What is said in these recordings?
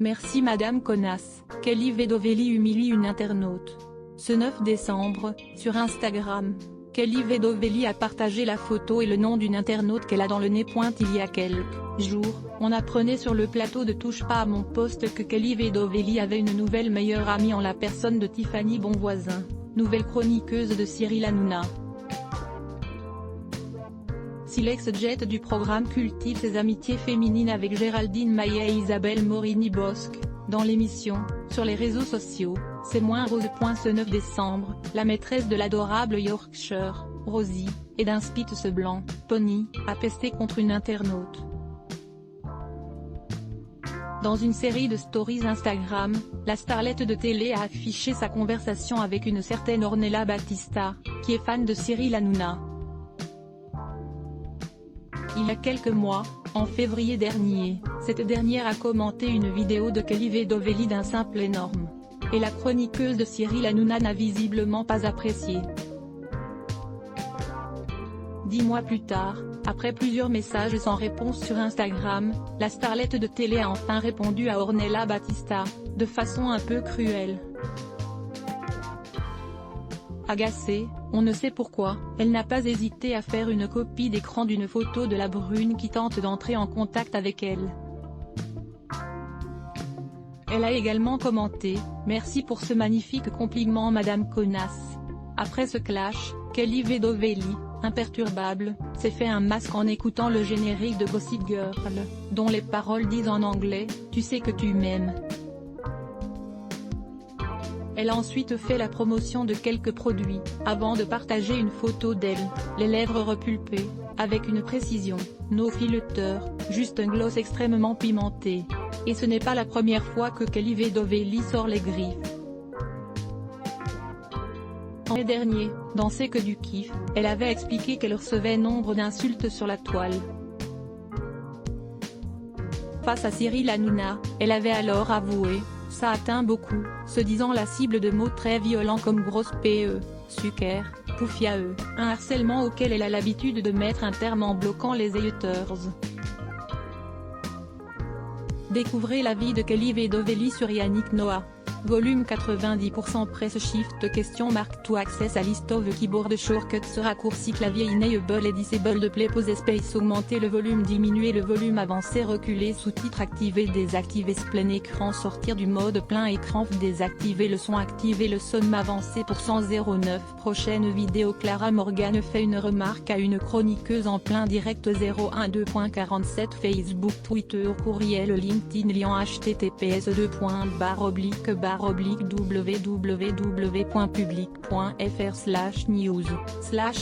Merci Madame Connasse, Kelly Vedovelli humilie une internaute. Ce 9 décembre, sur Instagram, Kelly Vedovelli a partagé la photo et le nom d'une internaute qu'elle a dans le nez pointe il y a quelques jours. On apprenait sur le plateau de Touche pas à mon poste que Kelly Vedovelli avait une nouvelle meilleure amie en la personne de Tiffany Bonvoisin, nouvelle chroniqueuse de Cyril Hanouna. Si l'ex-jet du programme cultive ses amitiés féminines avec Géraldine Maillet et Isabelle Morini-Bosc, dans l'émission, sur les réseaux sociaux, c'est moins rose. Ce 9 décembre, la maîtresse de l'adorable Yorkshire, Rosie, et d'un Spitz blanc, Pony, a pesté contre une internaute. Dans une série de stories Instagram, la starlette de télé a affiché sa conversation avec une certaine Ornella Battista, qui est fan de Cyril Hanouna. Il y a quelques mois, en février dernier, cette dernière a commenté une vidéo de Kelly Vedovelli d'un simple énorme. Et la chroniqueuse de Cyril Hanouna n'a visiblement pas apprécié. 10 mois plus tard, après plusieurs messages sans réponse sur Instagram, la starlette de télé a enfin répondu à Ornella Battista, de façon un peu cruelle. Agacée, on ne sait pourquoi, elle n'a pas hésité à faire une copie d'écran d'une photo de la brune qui tente d'entrer en contact avec elle. Elle a également commenté « Merci pour ce magnifique compliment Madame Connasse ». Après ce clash, Kelly Vedovelli, imperturbable, s'est fait un masque en écoutant le générique de Gossip Girl, dont les paroles disent en anglais « Tu sais que tu m'aimes ». Elle a ensuite fait la promotion de quelques produits, avant de partager une photo d'elle, les lèvres repulpées, avec une précision, no filter, juste un gloss extrêmement pimenté. Et ce n'est pas la première fois que Kelly Vedovelli sort les griffes. En mai dernier, dans C'est que du kiff, elle avait expliqué qu'elle recevait nombre d'insultes sur la toile. Face à Cyril Hanouna, elle avait alors avoué « Ça atteint beaucoup », se disant la cible de mots très violents comme grosse PE, sucker, poufiae, un harcèlement auquel elle a l'habitude de mettre un terme en bloquant les haters. Découvrez l'avis de Kelly Vedovelli sur Yannick Noah. Volume 90% Press Shift question marque to access à list of keyboard shortcuts raccourci clavier enable et disable de play pause space augmenter le volume diminuer le volume avancer reculer sous-titres activer désactiver plein écran sortir du mode plein écran désactiver le son activer le son avancer %09 prochaine vidéo Clara Morgan fait une remarque à une chroniqueuse en plein direct 012.47 Facebook Twitter courriel LinkedIn lien https://www.public.fr/news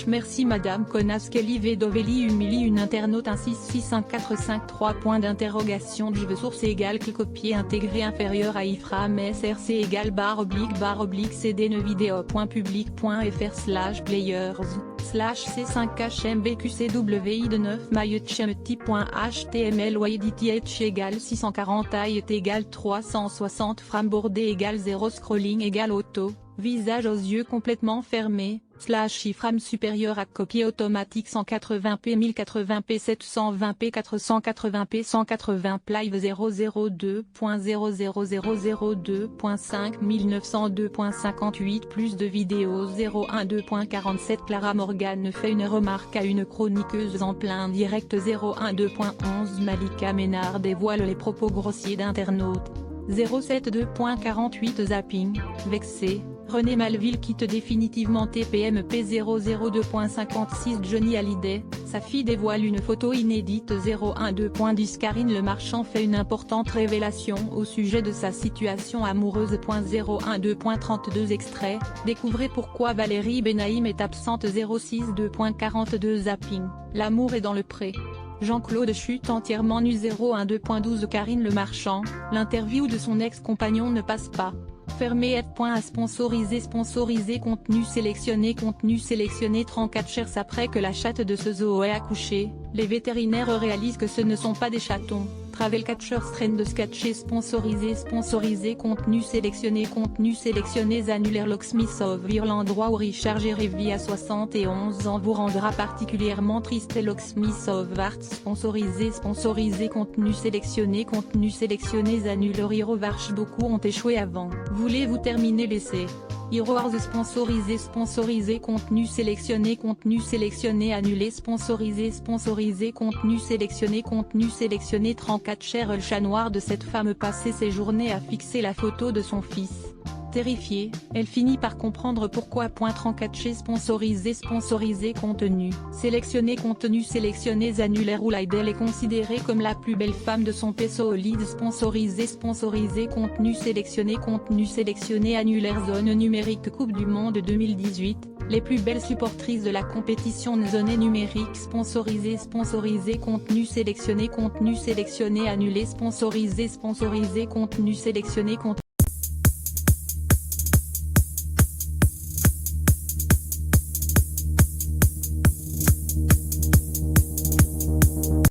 Merci Madame Connasse Kelly Vedovelli humilie une internaute un 66545 points d'interrogation Div source égale clic copier intégré inférieur à iframe src égale /cd ne vidéo.public.fr/players c5hmbqcwi de 9 myhmt.html ydth égale 640 height égale 360 frames bordé égale 0 scrolling égale auto, visage aux yeux complètement fermés, /iframe supérieur à copier automatique 180p 1080p 720p 480p 180 live 002.00002.5 1902.58 plus de vidéos 012.47 Clara Morgan fait une remarque à une chroniqueuse en plein direct 012.11 Malika Ménard dévoile les propos grossiers d'internautes. 072.48 Zapping, vexé, René Malville quitte définitivement TPMP 002.56 Johnny Hallyday, sa fille dévoile une photo inédite 012.10 Karine Le Marchand fait une importante révélation au sujet de sa situation amoureuse. 012.32 Extrait, découvrez pourquoi Valérie Benaïm est absente 062.42 Zapping, l'amour est dans le pré. Jean-Claude chute entièrement nu 012.12 Karine Le Marchand, l'interview de son ex-compagnon ne passe pas. Fermé F.A sponsorisé contenu sélectionné 34 cherches après que la chatte de ce zoo ait accouché, les vétérinaires réalisent que ce ne sont pas des chatons. Travel Catcher Strain de Sketcher sponsorisé contenu sélectionné annulaire Locksmith of Ireland Roi ou Richard Gerevi à 71 ans vous rendra particulièrement triste Locksmith of Art sponsorisé contenu sélectionné annulaire Hero Wars beaucoup ont échoué avant. Voulez-vous terminer l'essai? Hero Wars sponsorisé contenu sélectionné annulé sponsorisé contenu sélectionné 34 Cher le chat noir de cette femme passait ses journées à fixer la photo de son fils. Terrifiée, elle finit par comprendre pourquoi. 34 Chez sponsorisé contenu sélectionné annulaire Oulaïdel est considérée comme la plus belle femme de son peso au lead sponsorisé contenu sélectionné annulaire Zone numérique Coupe du Monde 2018, les plus belles supportrices de la compétition zone numérique sponsorisé contenu sélectionné annulé sponsorisé contenu sélectionné